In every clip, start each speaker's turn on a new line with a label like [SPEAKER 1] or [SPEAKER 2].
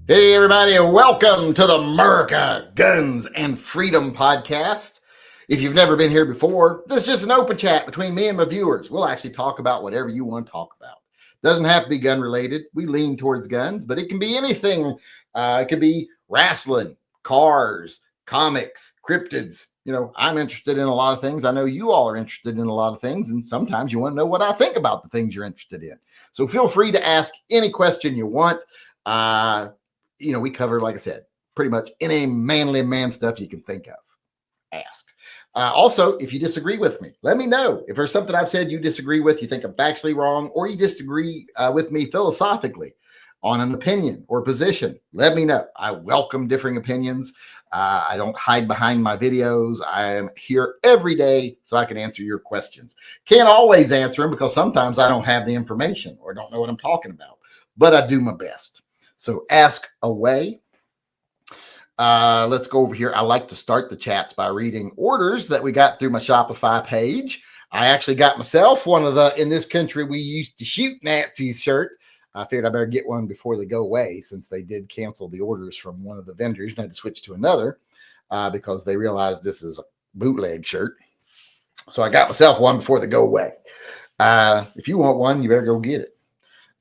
[SPEAKER 1] Hey, everybody, and welcome to the MURCA Guns and Freedom podcast. If you've never been here before, this is just an open chat between me and my viewers. We'll actually talk about whatever you want to talk about. Doesn't have to be gun related. We lean towards guns, but it can be anything. It could be wrestling, cars, comics, cryptids. You know, I'm interested in a lot of things. I know you all are interested in a lot of things, and sometimes you want to know what I think about the things you're interested in. So feel free to ask any question you want. We cover, like I said, pretty much any manly man stuff you can think of. Ask. Also, if you disagree with me, let me know. If there's something I've said you disagree with, you think I'm factually wrong, or you disagree with me philosophically on an opinion or position, let me know. I welcome differing opinions. I don't hide behind my videos. I am here every day so I can answer your questions. Can't always answer them because sometimes I don't have the information or don't know what I'm talking about, but I do my best. So ask away. Let's go over here. I like to start the chats by reading orders that we got through my Shopify page. I actually got myself one of the "In This Country We Used to Shoot Nazis" shirt. I figured I better get one before they go away, since they did cancel the orders from one of the vendors and had to switch to another because they realized this is a bootleg shirt. So I got myself one before they go away. If you want one, you better go get it.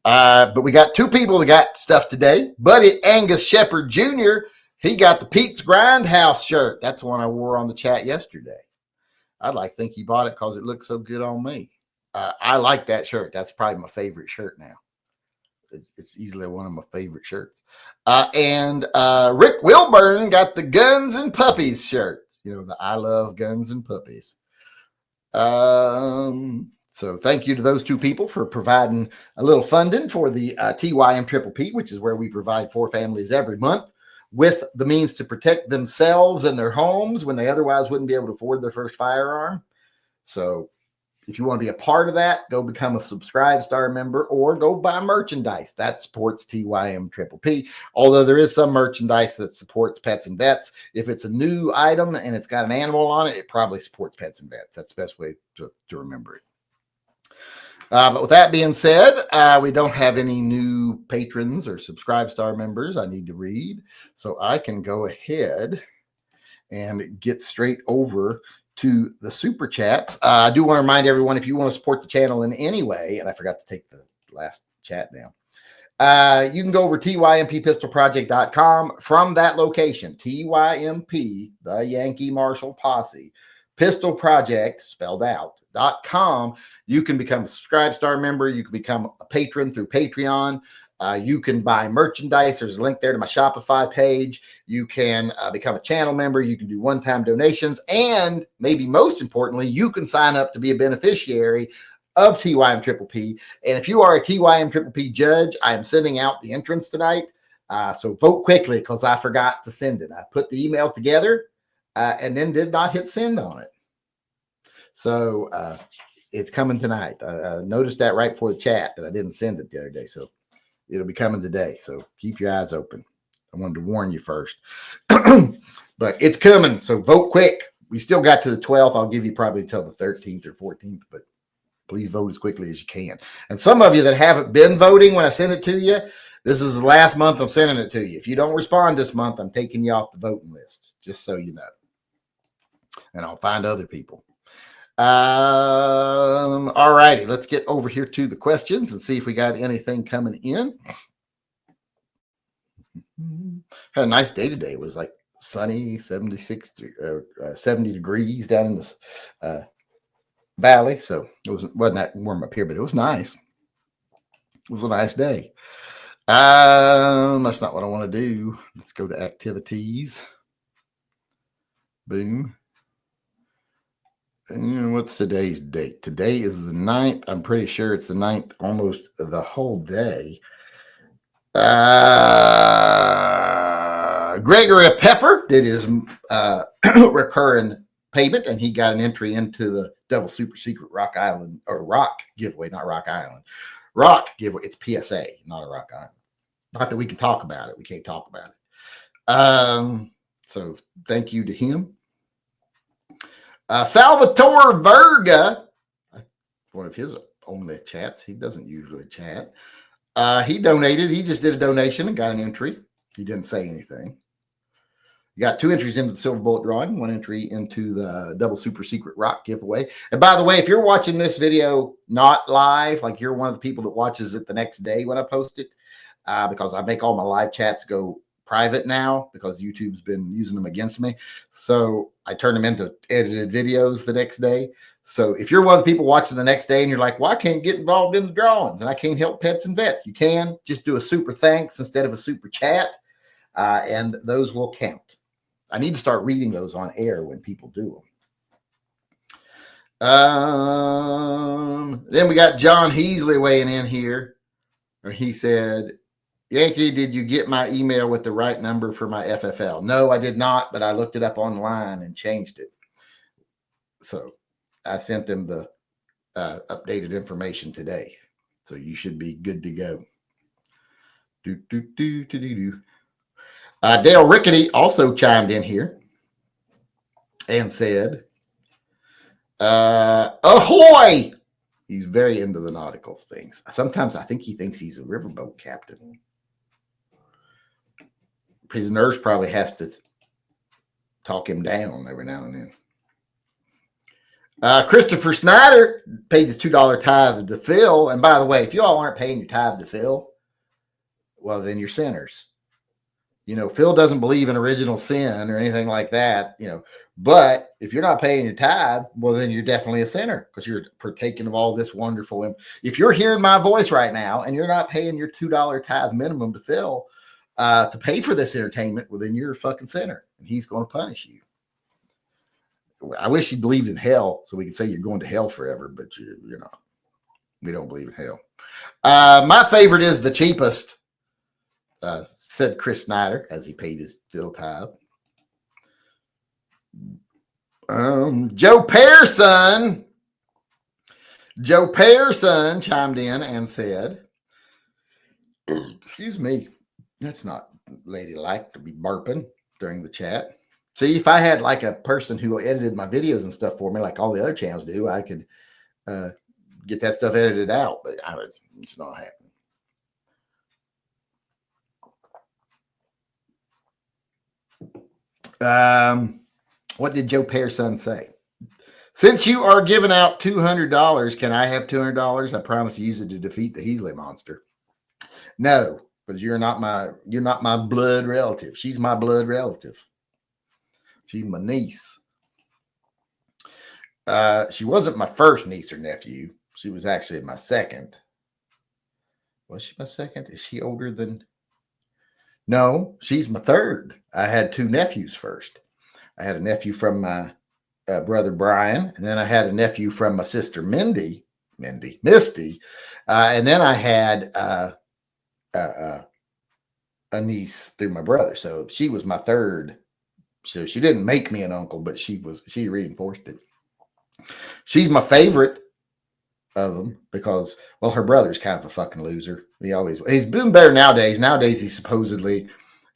[SPEAKER 1] But we got two people that got stuff today. Buddy Angus Shepard Jr., he got the Pete's Grindhouse shirt. That's the one I wore on the chat yesterday. I'd like to think he bought it because it looked so good on me. I like that shirt. That's probably my favorite shirt now. It's easily one of my favorite shirts. And Rick Wilburn got the Guns and Puppies shirt. You know, the I Love Guns and Puppies. So thank you to those two people for providing a little funding for the TYMP, which is where we provide 4 families every month with the means to protect themselves and their homes when they otherwise wouldn't be able to afford their first firearm. So if you want to be a part of that, go become a Subscribe Star member or go buy merchandise. That supports TYMP. Although there is some merchandise that supports pets and vets. If it's a new item and it's got an animal on it, it probably supports pets and vets. That's the best way to remember it. But with that being said, we don't have any new patrons or Subscribe Star members I need to read. So I can go ahead and get straight over to the super chats. I do want to remind everyone, if you want to support the channel in any way, and I forgot to take the last chat down, you can go over TYMPpistolproject.com. From that location, TYMP, the Yankee Marshall Posse, Pistol Project, spelled out, .com. You can become a Subscribe Star member. You can become a patron through Patreon. You can buy merchandise. There's a link there to my Shopify page. You can become a channel member. You can do one-time donations. And maybe most importantly, you can sign up to be a beneficiary of TYMP. And if you are a TYMP judge, I am sending out the entrance tonight. So vote quickly because I forgot to send it. I put the email together and then did not hit send on it. So it's coming tonight. I noticed that right before the chat that I didn't send it the other day. So it'll be coming today. So keep your eyes open. I wanted to warn you first. But it's coming. So vote quick. We still got to the 12th. I'll give you probably till the 13th or 14th. But please vote as quickly as you can. And some of you that haven't been voting when I send it to you, this is the last month I'm sending it to you. If you don't respond this month, I'm taking you off the voting list, just so you know. And I'll find other people. All righty, let's get over here to the questions and see if we got anything coming in. Had a nice day today. It was like sunny, 70 degrees down in this valley. So it wasn't that warm up here, but it was nice. It was a nice day. That's not what I want to do. Let's go to activities. Boom. And what's today's date? Today is the 9th. I'm pretty sure it's the 9th, almost the whole day. Gregory Pepper did his recurring payment, and he got an entry into the double super secret Rock giveaway, not Rock Island. Rock giveaway. It's PSA, not a Rock Island. Not that we can talk about it. We can't talk about it. So thank you to him. Salvatore Verga, one of his only chats. He doesn't usually chat. He donated. He just did a donation and got an entry. He didn't say anything. You got 2 entries into the silver bullet drawing, 1 entry into the double super secret rock giveaway. And by the way, if you're watching this video not live, like you're one of the people that watches it the next day when I post it, because I make all my live chats go private now because YouTube's been using them against me. So I turn them into edited videos the next day. So if you're one of the people watching the next day and you're like, well, I can't get involved in the drawings and I can't help pets and vets, you can just do a super thanks instead of a super chat, and those will count. I need to start reading those on air when people do them. Then we got John Heasley weighing in here. He said, Yankee, did you get my email with the right number for my FFL? No, I did not, but I looked it up online and changed it. So I sent them the updated information today. So you should be good to go. Dale Rickety also chimed in here and said, ahoy! He's very into the nautical things. Sometimes I think he thinks he's a riverboat captain. His nurse probably has to talk him down every now and then. Christopher Snyder paid his $2 tithe to Phil. And by the way, if you all aren't paying your tithe to Phil, well, then you're sinners. You know, Phil doesn't believe in original sin or anything like that, you know, but if you're not paying your tithe, well, then you're definitely a sinner because you're partaking of all this wonderful. If you're hearing my voice right now and you're not paying your $2 tithe minimum to Phil to pay for this entertainment, well, then you're a fucking sinner and he's going to punish you. I wish he believed in hell so we could say you're going to hell forever, but you're not. We don't believe in hell. My favorite is the cheapest. Said Chris Snyder as he paid his Phil tithe. Joe Pearson chimed in and said, excuse me, that's not ladylike to be burping during the chat. See, if I had like a person who edited my videos and stuff for me, like all the other channels do, I could get that stuff edited out, but it's not happening. What did Joe Pearson say? Since you are giving out $200, can I have $200? I promise to use it to defeat the Heasley monster. No, because you're not my blood relative. She's my blood relative. She's my niece. She wasn't my first niece or nephew. She was actually my second. Was she my second? Is she older than? No, she's my third. I had 2 nephews first. I had a nephew from my brother Brian, and then I had a nephew from my sister Misty, and then I had a niece through my brother. So she was my third. So she didn't make me an uncle, but she reinforced it. She's my favorite of them because, well, her brother's kind of a fucking loser. He's been better nowadays. Nowadays, he's supposedly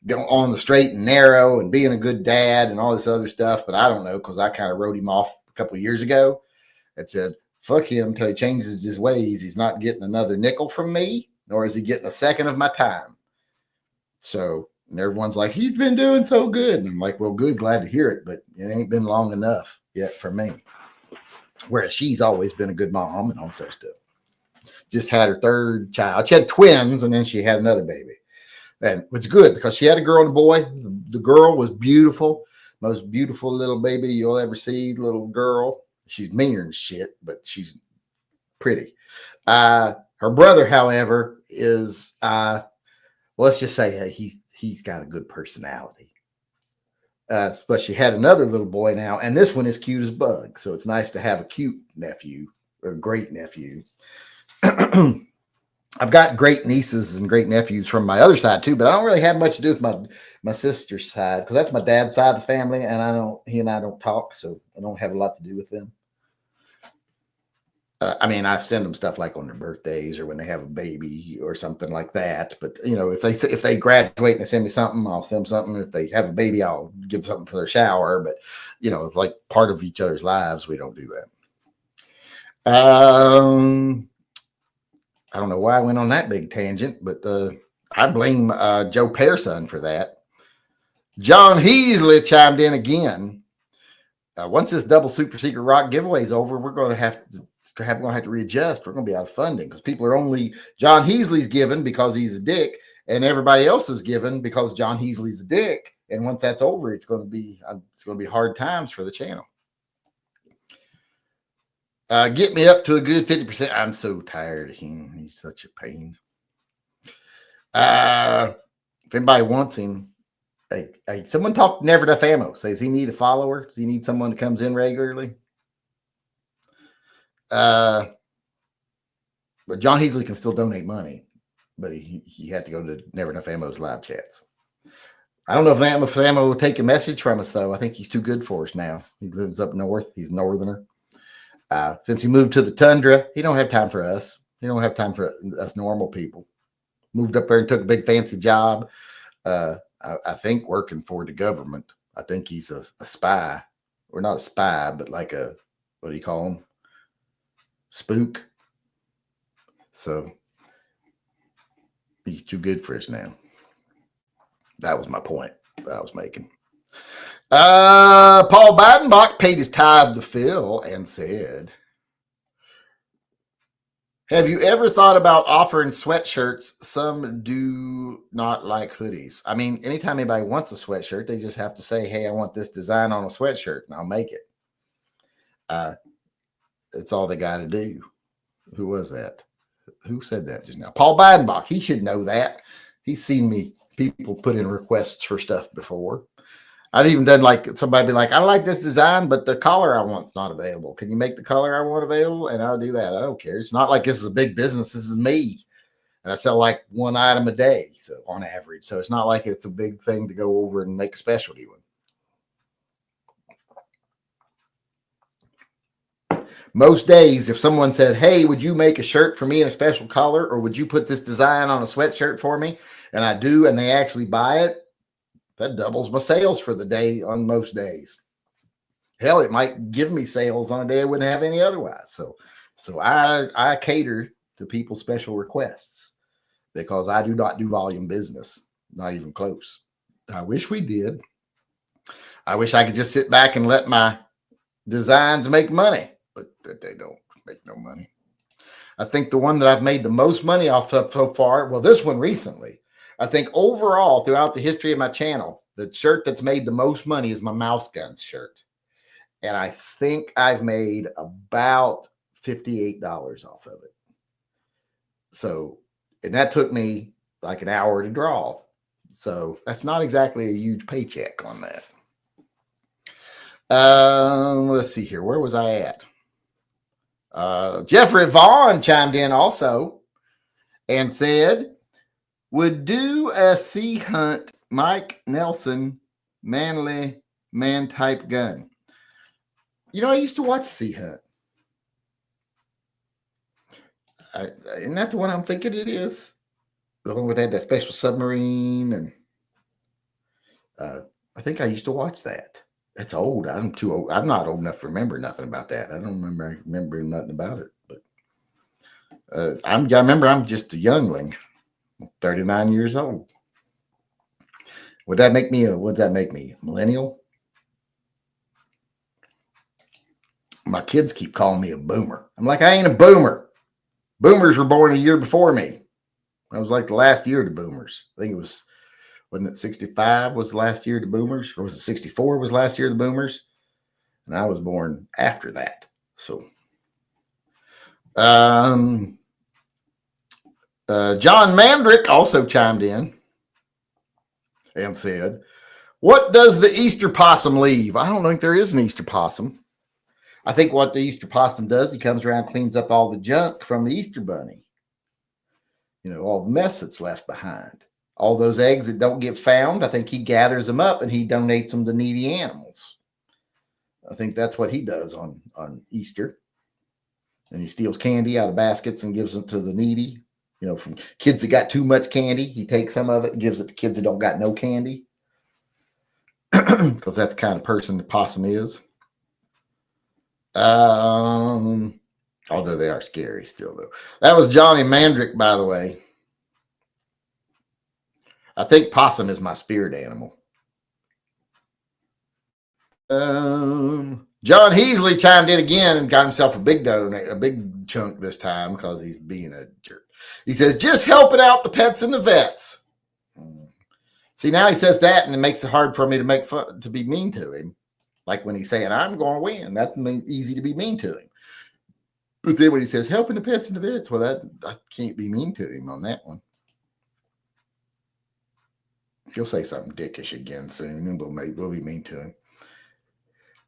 [SPEAKER 1] going on the straight and narrow and being a good dad and all this other stuff. But I don't know, because I kind of wrote him off a couple of years ago and said, fuck him until he changes his ways. He's not getting another nickel from me, nor is he getting a second of my time. So, and everyone's like, he's been doing so good. And I'm like, well, good, glad to hear it, but it ain't been long enough yet for me. Whereas she's always been a good mom and all that stuff. Just had her third child. She had twins, and then she had another baby. And it's good because she had a girl and a boy. The girl was beautiful. Most beautiful little baby you'll ever see, little girl. She's meaner than shit, but she's pretty. Her brother, however, is, let's just say he's got a good personality. But she had another little boy now, and this one is cute as bug. So it's nice to have a cute nephew, or a great nephew. I've got great nieces and great nephews from my other side too, but I don't really have much to do with my sister's side because that's my dad's side of the family, and he and I don't talk, so I don't have a lot to do with them. I mean, I send them stuff like on their birthdays or when they have a baby or something like that. But you know, if they graduate and they send me something, I'll send them something. If they have a baby, I'll give something for their shower. But you know, it's like part of each other's lives. We don't do that. I don't know why I went on that big tangent, but I blame Joe Pearson for that. John Heasley chimed in again. Once this double super secret rock giveaway is over, we're going to have to readjust. We're going to be out of funding because people are only John Heasley's given because he's a dick, and everybody else is given because John Heasley's a dick. And once that's over, it's going to be hard times for the channel. Get me up to a good 50%. I'm so tired of him. He's such a pain. If anybody wants him, hey, someone talk Never Enough Ammo. Says he need a follower. Does he need someone that comes in regularly? But John Heasley can still donate money, but he had to go to Never Enough Ammo's live chats. I don't know if Ammo will take a message from us, though. I think he's too good for us now. He lives up north. He's a northerner. Since he moved to the tundra, he don't have time for us. He don't have time for us normal people. Moved up there and took a big fancy job. I think working for the government. I think he's a spy, or not a spy, but like a, what do you call him? Spook. So he's too good for us now. That was my point that I was making. Paul Bidenbach paid his tithe to Phil and said, have you ever thought about offering sweatshirts? Some do not like hoodies. I mean, anytime anybody wants a sweatshirt, they just have to say, hey, I want this design on a sweatshirt, and I'll make it. It's all they got to do. Who was that? Who said that just now? Paul Bidenbach. He should know that. He's seen people put in requests for stuff before. I've even done like somebody be like, I like this design, but the color I want's not available. Can you make the color I want available? And I'll do that. I don't care. It's not like this is a big business. This is me. And I sell like one item a day, so on average. So it's not like it's a big thing to go over and make a specialty one. Most days, if someone said, hey, would you make a shirt for me in a special color, or would you put this design on a sweatshirt for me? And I do, and they actually buy it. That doubles my sales for the day on most days. Hell, it might give me sales on a day I wouldn't have any otherwise. So I cater to people's special requests because I do not do volume business, not even close. I wish we did. I wish I could just sit back and let my designs make money, but they don't make no money. I think the one that I've made the most money off of so far, well, this one recently, I think overall throughout the history of my channel, the shirt that's made the most money is my Mouse Guns shirt. And I think I've made about $58 off of it. So, and that took me like an hour to draw. So that's not exactly a huge paycheck on that. Let's see here. Where was I at? Jeffrey Vaughn chimed in also and said, would do a sea hunt Mike Nelson manly man type gun. You know, I used to watch Sea Hunt. Isn't that the one I'm thinking it is? The one with that special submarine, and I think I used to watch that. That's old. I'm too old. I'm not old enough to remember nothing about that. I don't remember nothing about it. But I remember I'm just a youngling, 39 years old. Would that make me millennial? My kids keep calling me a boomer. I'm like, I ain't a boomer. Boomers were born a year before me. I was like the last year of the boomers. I think it was, wasn't it 65 was the last year of the boomers? Or was it 64 was the last year of the boomers? And I was born after that. So, John Mandrick also chimed in and said, what does the Easter possum leave? I don't think there is an Easter possum. I think what the Easter possum does, he comes around, cleans up all the junk from the Easter bunny. You know, all the mess that's left behind. All those eggs that don't get found, I think he gathers them up and he donates them to needy animals. I think that's what he does on Easter. And he steals candy out of baskets and gives them to the needy. You know, from kids that got too much candy, he takes some of it and gives it to kids that don't got no candy. Because that's the kind of person the possum is. Although they are scary still, though. That was Johnny Mandrick, by the way. I think possum is my spirit animal. John Heasley chimed in again and got himself a big chunk this time because he's being a jerk. He says, just helping out the pets and the vets. See, now he says that, and it makes it hard for me to make fun, to be mean to him. Like when he's saying, I'm going to win. That's easy to be mean to him. But then when he says, helping the pets and the vets, well, that I can't be mean to him on that one. He'll say something dickish again soon, and we'll be mean to him.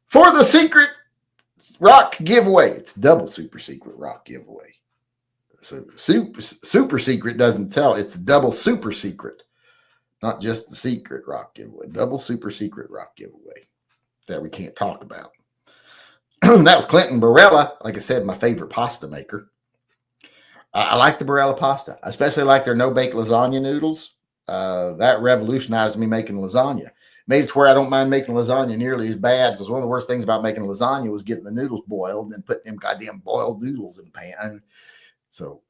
[SPEAKER 1] For the secret rock giveaway, it's double super secret rock giveaway. So super secret doesn't tell. It's double super secret, not just the secret rock giveaway. Double super secret rock giveaway that we can't talk about. That was Clinton Barella. Like I said, my favorite pasta maker. I like the Barella pasta. I especially like their no-bake lasagna noodles. That revolutionized me making lasagna. Made it to where I don't mind making lasagna nearly as bad, because one of the worst things about making lasagna was getting the noodles boiled and putting them goddamn boiled noodles in the pan. So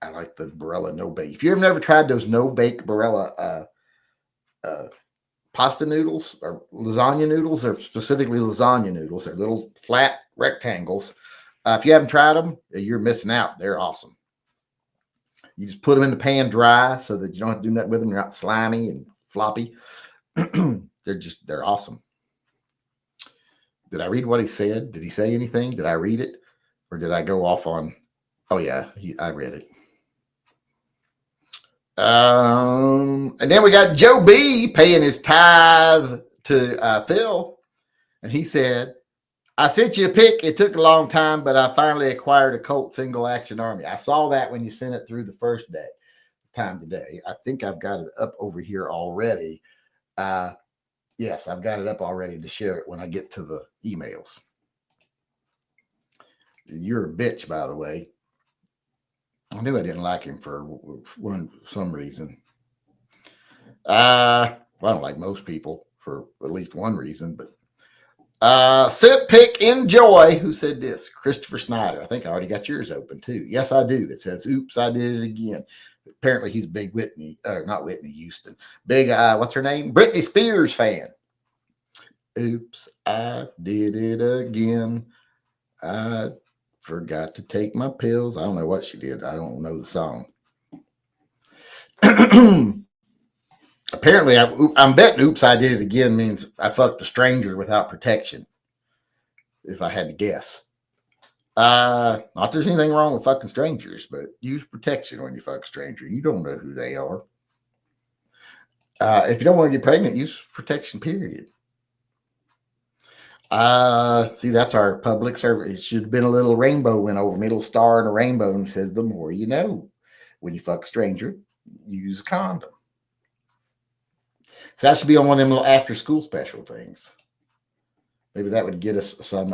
[SPEAKER 1] I like the Barella no-bake. If you've never tried those no-bake Barella pasta noodles or lasagna noodles, or specifically lasagna noodles, they're little flat rectangles. If you haven't tried them, you're missing out. They're awesome. You just put them in the pan dry so that you don't have to do nothing with them. They're not slimy and floppy. They're awesome. Did I read what he said? Did he say anything? Did I read it? Or did I go off on? Oh yeah, I read it. And then we got Joe B paying his tithe to Phil. And he said, I sent you a pic. It took a long time, but I finally acquired a Colt single action army. I saw that when you sent it through the first time today. I think I've got it up over here already. Yes, I've got it up already to share it when I get to the emails. You're a bitch, by the way. I knew I didn't like him for some reason. I don't like most people for at least one reason, but Sent pick enjoy. Who said this? Christopher Snyder. I think I already got yours open too. Yes, I do. It says, oops, I did it again. Apparently he's a big not Whitney Houston. Big, what's her name? Britney Spears fan. Oops, I did it again. I forgot to take my pills. I don't know what she did. I don't know the song. Apparently, I'm betting oops, I did it again means I fucked a stranger without protection. If I had to guess. Not there's anything wrong with fucking strangers, but use protection when you fuck a stranger. You don't know who they are. If you don't want to get pregnant, use protection, period. See, that's our public service. It should have been a little rainbow went over, middle star and a rainbow, and says, the more you know. When you fuck a stranger, use a condom. So that should be on one of them little after school special things. Maybe that would get us some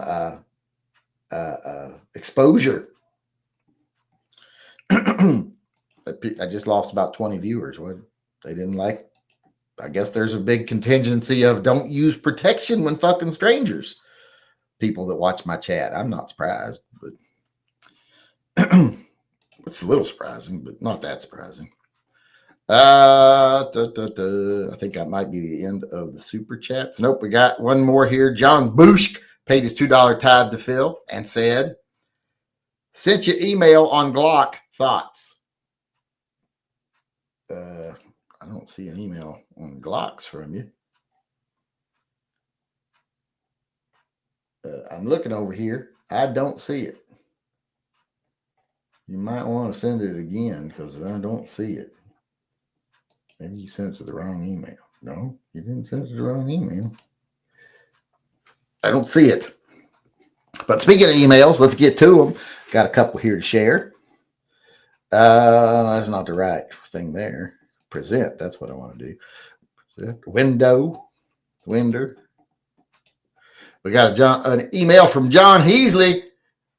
[SPEAKER 1] exposure. I just lost about 20 viewers. What they didn't like. I guess there's a big contingency of don't use protection when fucking strangers. People that watch my chat. I'm not surprised, but it's a little surprising, but not that surprising. I think that might be the end of the super chats. Nope, we got one more here. John Bushk paid his $2 tithe to Phil and said, sent you email on Glock thoughts. I don't see an email on Glocks from you. I'm looking over here. I don't see it. You might want to send it again because I don't see it. Maybe you sent it to the wrong email. No, you didn't send it to the wrong email. I don't see it. But speaking of emails, let's get to them. Got a couple here to share. That's not the right thing there. Present. That's what I want to do. Present. Window. Winder. We got an email from John Heasley.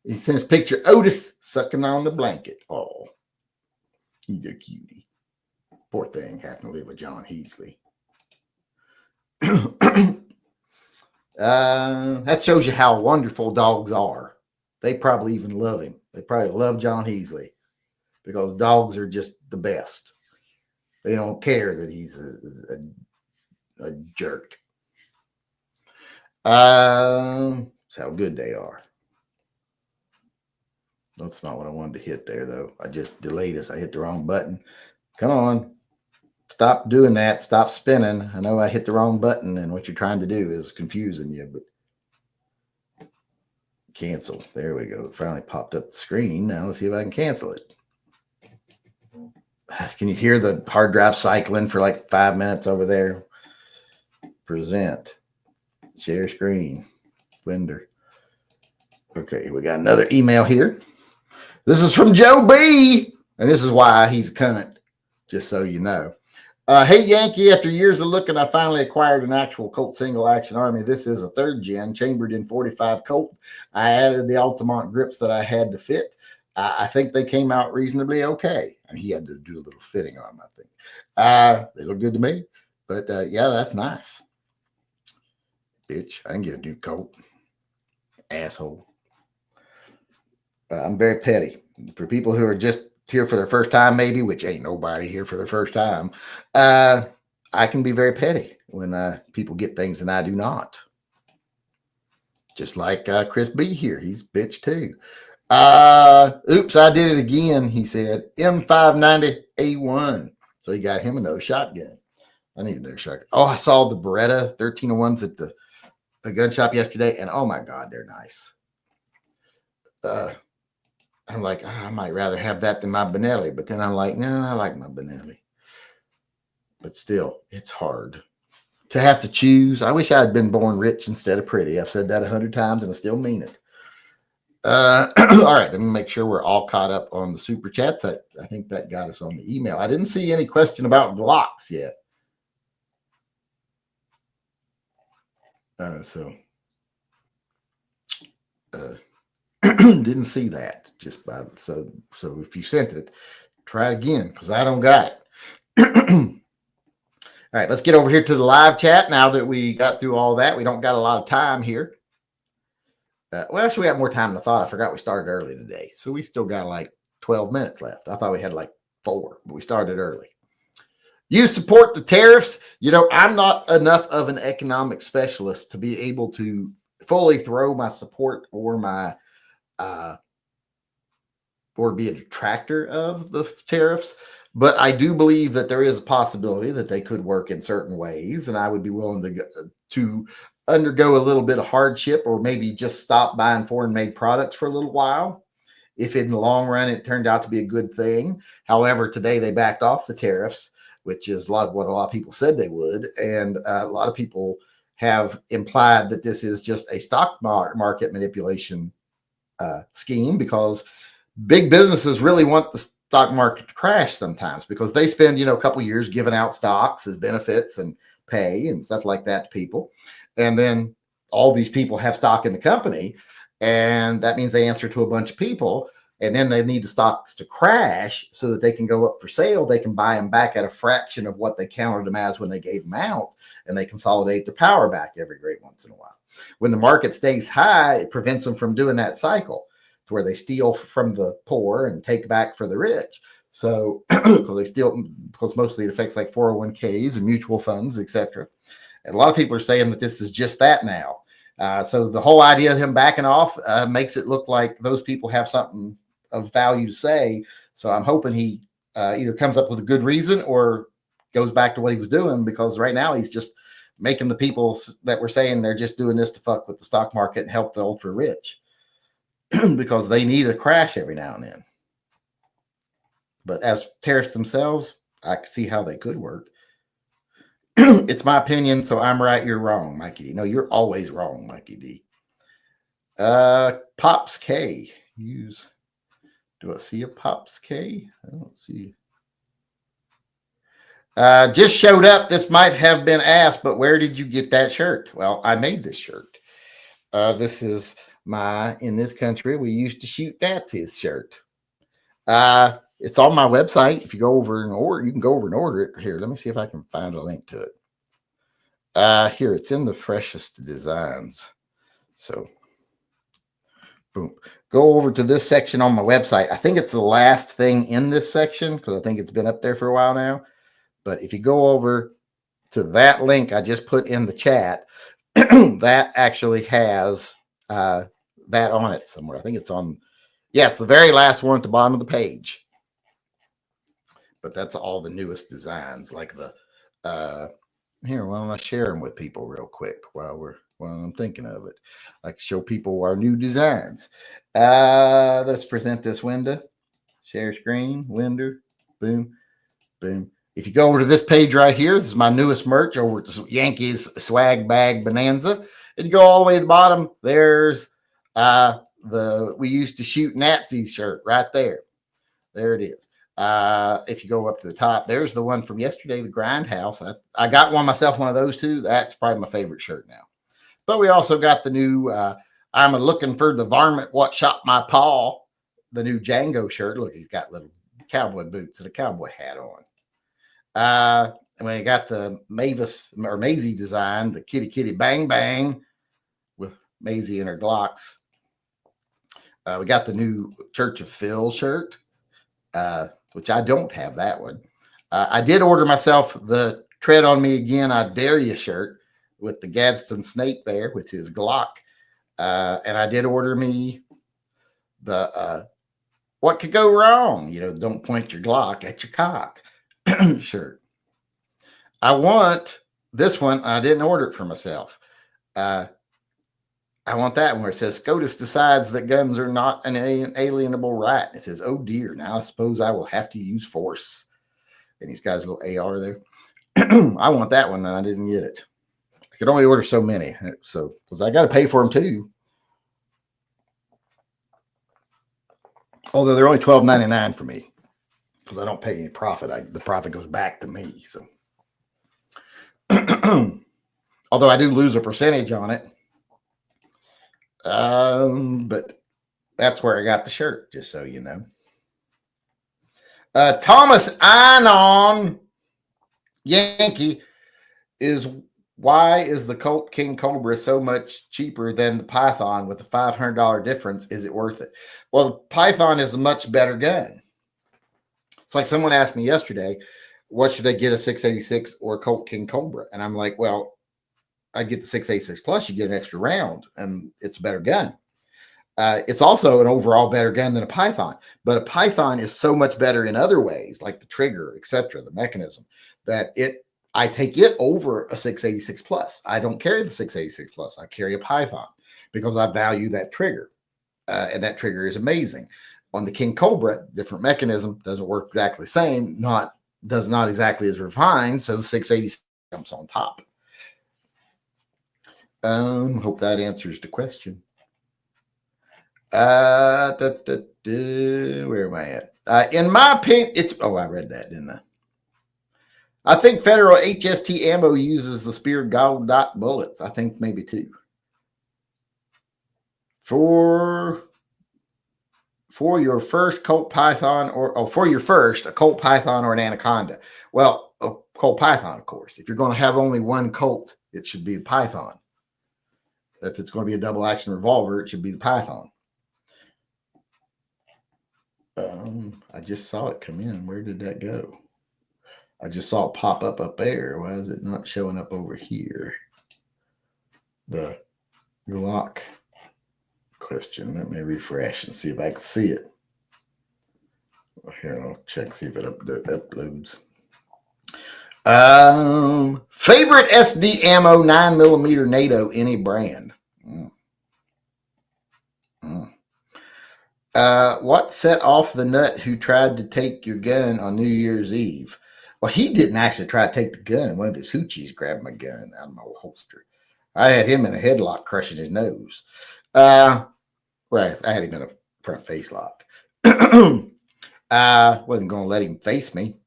[SPEAKER 1] He sends picture Otis sucking on the blanket. Oh, he's a cutie. Poor thing having to live with John Heasley. That shows you how wonderful dogs are. They probably even love him. They probably love John Heasley because dogs are just the best. They don't care that he's a jerk. That's how good they are. That's not what I wanted to hit there, though. I just delayed us. I hit the wrong button. Come on. Stop doing that. Stop spinning. I know I hit the wrong button, and what you're trying to do is confusing you, but cancel. There we go. It finally popped up the screen. Now let's see if I can cancel it. Can you hear the hard drive cycling for like 5 minutes over there? Present. Share screen. Blender. Okay, we got another email here. This is from Joe B. And this is why he's a cunt, just so you know. Hey, Yankee, after years of looking, I finally acquired an actual Colt single action army. This is a 3rd gen chambered in 45 Colt. I added the Altamont grips that I had to fit. I think they came out reasonably okay. And he had to do a little fitting on them, I think. They look good to me. But yeah, that's nice. Bitch, I didn't get a new Colt. Asshole. I'm very petty. For people who are just here for their first time, maybe, which ain't nobody here for their first time, I can be very petty when people get things and I do not. Just like Chris B here. He's bitch too. Oops, I did it again, he said. M590A1. So he got him another shotgun. I need another shotgun. Oh, I saw the Beretta 1301s at the gun shop yesterday, and oh my God, they're nice. I'm like, I might rather have that than my Benelli, but then I'm like, no, I like my Benelli. But still, it's hard to have to choose. I wish I had been born rich instead of pretty. I've said that 100 times, and I still mean it. All right, let me make sure we're all caught up on the super chat. I think that got us on the email. I didn't see any question about Glocks yet. Didn't see that just by so if you sent it, try it again because I don't got it. All right, let's get over here to the live chat now that we got through all that. We don't got a lot of time here. Well, actually, we got more time than I thought. I forgot we started early today. So we still got like 12 minutes left. I thought we had like 4, but we started early. You support the tariffs. You know, I'm not enough of an economic specialist to be able to fully throw my support or my or be a detractor of the tariffs. But I do believe that there is a possibility that they could work in certain ways. And I would be willing to undergo a little bit of hardship or maybe just stop buying foreign made products for a little while. If in the long run, it turned out to be a good thing. However, today they backed off the tariffs, which is what a lot of people said they would. And a lot of people have implied that this is just a stock market manipulation scheme because big businesses really want the stock market to crash sometimes because they spend, a couple years giving out stocks as benefits and pay and stuff like that to people. And then all these people have stock in the company, and that means they answer to a bunch of people. And then they need the stocks to crash so that they can go up for sale. They can buy them back at a fraction of what they counted them as when they gave them out, and they consolidate their power back every great once in a while. When the market stays high, it prevents them from doing that cycle to where they steal from the poor and take back for the rich. So because mostly it affects like 401ks and mutual funds, etc. And a lot of people are saying that this is just that now. So the whole idea of him backing off makes it look like those people have something of value to say. So I'm hoping he either comes up with a good reason or goes back to what he was doing, because right now he's just making the people that were saying they're just doing this to fuck with the stock market and help the ultra rich because they need a crash every now and then. But as tariffs themselves, I can see how they could work. It's my opinion, so I'm right, you're wrong, Mikey D. No, you're always wrong, Mikey D. Pops K. Do I see a Pops K? I don't see. Just showed up. This might have been asked, but where did you get that shirt? Well, I made this shirt. This is in this country, we used to shoot Nazi's shirt. It's on my website. If you go over and order, you can go over and order it. Here, let me see if I can find a link to it. Here, it's in the freshest designs. So, boom. Go over to this section on my website. I think it's the last thing in this section because I think it's been up there for a while now. But if you go over to that link I just put in the chat, that actually has that on it somewhere. I think it's on, yeah, it's the very last one at the bottom of the page. But that's all the newest designs, like the here. Why don't I share them with people real quick while I'm thinking of it? I can show people our new designs. Let's present this window. Share screen, window, boom, boom. If you go over to this page right here, this is my newest merch over at Yankees Swag Bag Bonanza. And you go all the way to the bottom, there's the We Used to Shoot Nazis shirt right there. There it is. If you go up to the top, there's the one from yesterday, the Grindhouse. I got myself one of those too. That's probably my favorite shirt now. But we also got the new I'm looking for the varmint what shot my paw, the new Django shirt. Look, he's got little cowboy boots and a cowboy hat on. And we got the Maisie design, the kitty bang bang with Maisie and her Glocks. We got the new Church of Phil shirt, which I don't have that one. I did order myself the Tread on Me Again, I Dare You shirt with the Gadsden snake there with his Glock. And I did order me the What Could Go Wrong? Don't point your Glock at your cock shirt. I want this one. I didn't order it for myself. I want that one where it says SCOTUS decides that guns are not an alienable right. It says, oh dear, now I suppose I will have to use force. And he's got his little AR there. I want that one, and I didn't get it. I could only order so many, so because I got to pay for them too. Although they're only $12.99 for me because I don't pay any profit. The profit goes back to me. So, although I do lose a percentage on it. But that's where I got the shirt, just so you know. Thomas Anon Yankee why is the Colt King Cobra so much cheaper than the Python with a $500 difference? Is it worth it? Well, the Python is a much better gun. It's like someone asked me yesterday, what should I get, a 686 or a Colt King Cobra? And I'm like, well, I get the 686 plus, you get an extra round, and it's a better gun. It's also an overall better gun than a Python, but a Python is so much better in other ways, like the trigger, etc., the mechanism, that I take it over a 686 plus. I don't carry the 686 plus. I carry a Python because I value that trigger, and that trigger is amazing. On the King Cobra, different mechanism, doesn't work exactly the same, does not exactly as refined, so the 686 comes on top. Hope that answers the question. Where am I at? In my opinion, I read that, didn't I? I think Federal HST ammo uses the Spear Gold Dot bullets. I think maybe two. For your first Colt Python a Colt Python or an Anaconda. Well, a Colt Python, of course. If you're going to have only one Colt, it should be the Python. If it's going to be a double action revolver, it should be the Python. I just saw it come in. Where did that go? I just saw it pop up there. Why is it not showing up over here? The Glock question. Let me refresh and see if I can see it. Here, I'll check, see if it uploads. Favorite SD ammo, 9mm NATO, any brand. What set off the nut who tried to take your gun on New Year's Eve? Well, he didn't actually try to take the gun. One of his hoochies grabbed my gun out of my holster. I had him in a headlock crushing his nose. Right, I had him in a front face lock. I wasn't going to let him face me.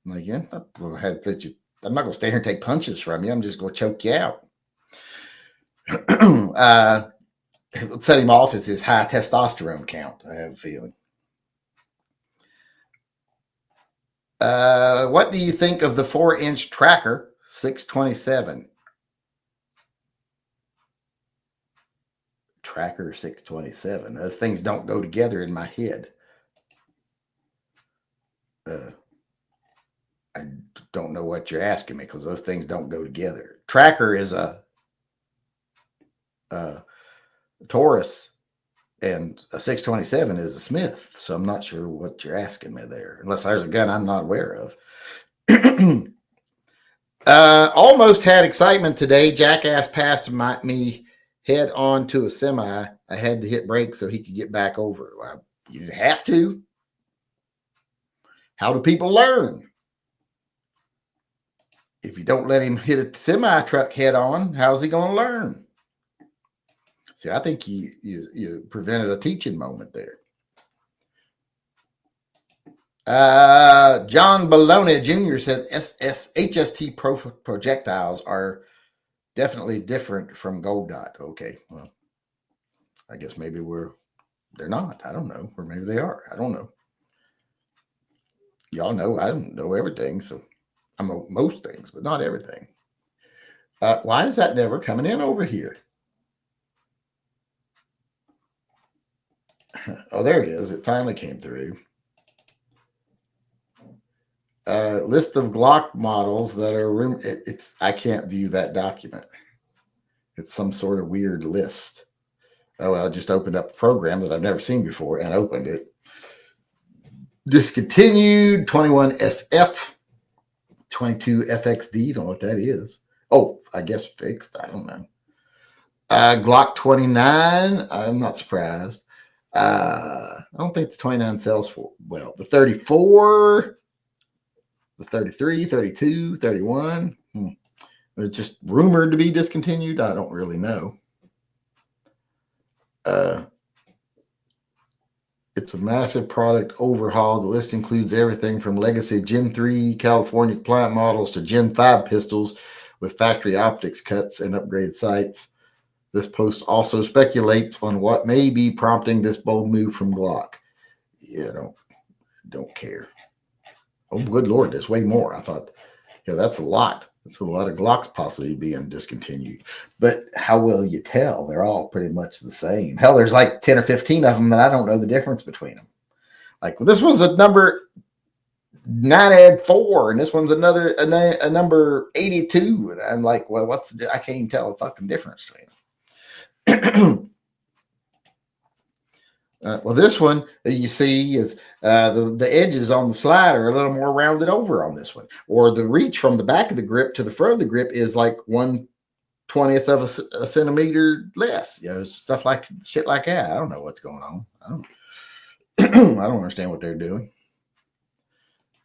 [SPEAKER 1] I'm like, yeah, I'm not going to stay here and take punches from you. I'm just going to choke you out. What set him off is his high testosterone count, I have a feeling. What do you think of the 4-inch tracker 627? Tracker 627. Those things don't go together in my head. I don't know what you're asking me because those things don't go together. Tracker is a Taurus, and a 627 is a Smith. So I'm not sure what you're asking me there, unless there's a gun I'm not aware of. Almost had excitement today. Jackass passed me head on to a semi. I had to hit brakes so he could get back over. Well, you have to. How do people learn? If you don't let him hit a semi truck head on, how's he going to learn? See, I think you prevented a teaching moment there. John Bologna Jr. said HST projectiles are definitely different from Gold Dot. Okay, well, I guess maybe they're not. I don't know. Or maybe they are. I don't know. Y'all know I don't know everything, so I know most things, but not everything. Why is that never coming in over here? Oh, there it is. It finally came through. List of Glock models that are I can't view that document. It's some sort of weird list. Oh, well, I just opened up a program that I've never seen before and opened it. Discontinued 21SF, 22FXD. Don't know what that is. Oh, I guess fixed. I don't know. Glock 29. I'm not surprised. I don't think the 29 sells for well. The 34, the 33, 32, 31. It's just rumored to be discontinued. I don't really know. It's a massive product overhaul. The list includes everything from legacy Gen 3 California compliant models to Gen 5 pistols with factory optics cuts and upgraded sights. This post also speculates on what may be prompting this bold move from Glock. Yeah, don't care. Oh, good Lord, there's way more. I thought, yeah, that's a lot. That's a lot of Glocks possibly being discontinued. But how will you tell? They're all pretty much the same. Hell, there's like 10 or 15 of them that I don't know the difference between them. Like, well, this one's a number 9-4, and this one's a number 82. And I'm like, well, I can't even tell the fucking difference between them. Well, this one that you see is the edges on the slide are a little more rounded over on this one, or the reach from the back of the grip to the front of the grip is like 1/20th of a centimeter less. Stuff like shit like that. I don't know what's going on. I don't understand what they're doing.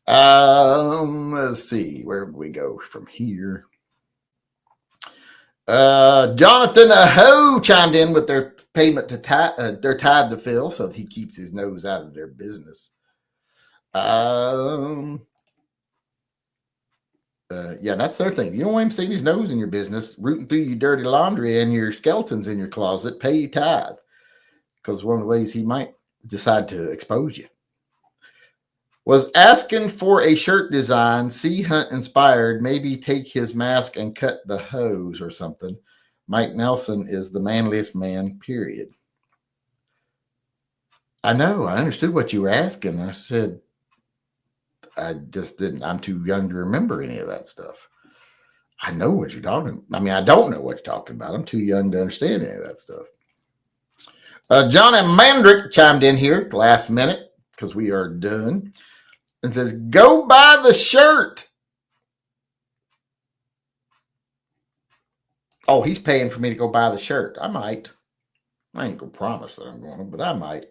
[SPEAKER 1] Let's see, where would we go from here? Jonathan Aho chimed in with their payment to their tithe to Phil, so that he keeps his nose out of their business. Yeah, that's their thing. You don't want him sticking his nose in your business, rooting through your dirty laundry and your skeletons in your closet. Pay your tithe, because one of the ways he might decide to expose you. Was asking for a shirt design, Sea Hunt inspired, maybe take his mask and cut the hose or something. Mike Nelson is the manliest man, period. I know. I understood what you were asking. I said, I just didn't. I'm too young to remember any of that stuff. I know what you're talking. I mean, I don't know what you're talking about. I'm too young to understand any of that stuff. John and Mandrick chimed in here at the last minute because we are done. And says, go buy the shirt. Oh, he's paying for me to go buy the shirt. I might. I ain't gonna promise that I'm going to, but I might.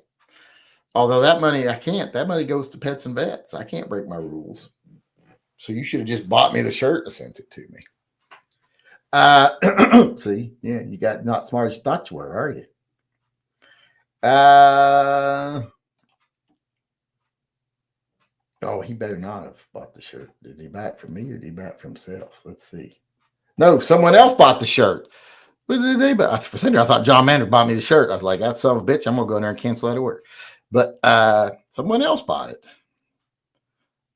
[SPEAKER 1] Although that money, I can't. That money goes to pets and vets. I can't break my rules. So you should have just bought me the shirt and sent it to me. See, yeah, you got not smart as you thought you were, are you? Oh, he better not have bought the shirt. Did he buy it from me or did he buy it for himself? Let's see. No, someone else bought the shirt. What did they buy? For a second, I thought John Mander bought me the shirt. I was like, that son of a bitch, I'm going to go in there and cancel that order. But someone else bought it.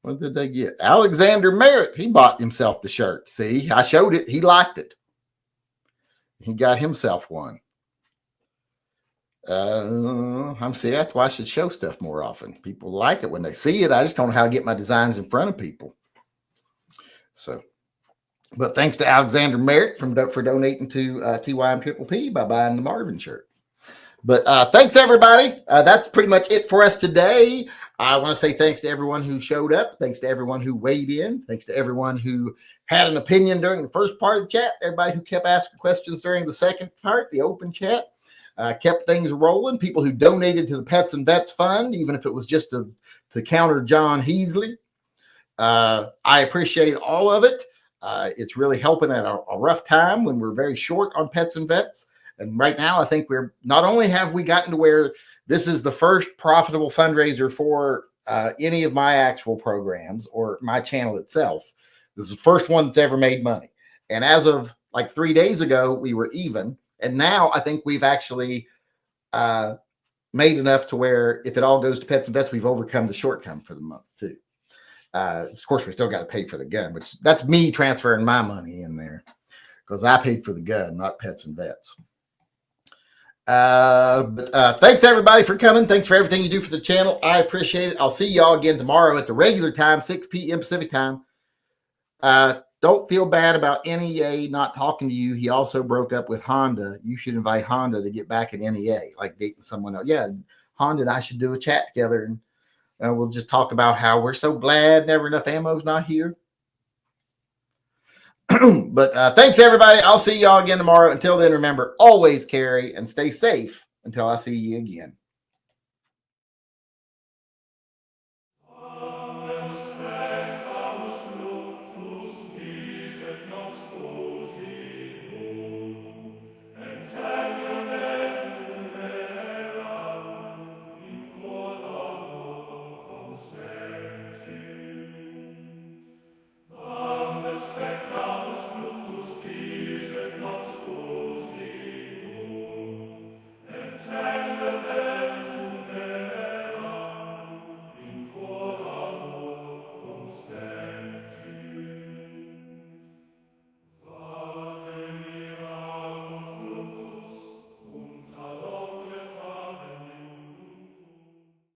[SPEAKER 1] What did they get? Alexander Merritt, he bought himself the shirt. See, I showed it. He liked it. He got himself one. See, that's why I should show stuff more often. People like it when they see it. I just don't know how to get my designs in front of people. So, but thanks to Alexander Merritt for donating to TYMP by buying the Marvin shirt. But thanks, everybody. That's pretty much it for us today. I want to say thanks to everyone who showed up. Thanks to everyone who weighed in. Thanks to everyone who had an opinion during the first part of the chat. Everybody who kept asking questions during the second part, the open chat, kept things rolling. People who donated to the Pets and Vets Fund, even if it was just to counter John Heasley. I appreciate all of it. It's really helping at a rough time when we're very short on Pets and Vets. And right now, I think we're not only have we gotten to where this is the first profitable fundraiser for any of my actual programs or my channel itself. This is the first one that's ever made money. And as of like 3 days ago, we were even. And now I think we've actually made enough to where if it all goes to Pets and Vets, we've overcome the shortcoming for the month too. Of course, we still got to pay for the gun, which that's me transferring my money in there because I paid for the gun, not Pets and Vets. But thanks everybody for coming. Thanks for everything you do for the channel. I appreciate it. I'll see y'all again tomorrow at the regular time, 6 p.m. Pacific time. Don't feel bad about NEA not talking to you. He also broke up with Honda. You should invite Honda to get back at NEA, like dating someone else. Yeah, Honda and I should do a chat together, and we'll just talk about how we're so glad never enough ammo's not here. But thanks, everybody. I'll see y'all again tomorrow. Until then, remember, always carry and stay safe until I see you again.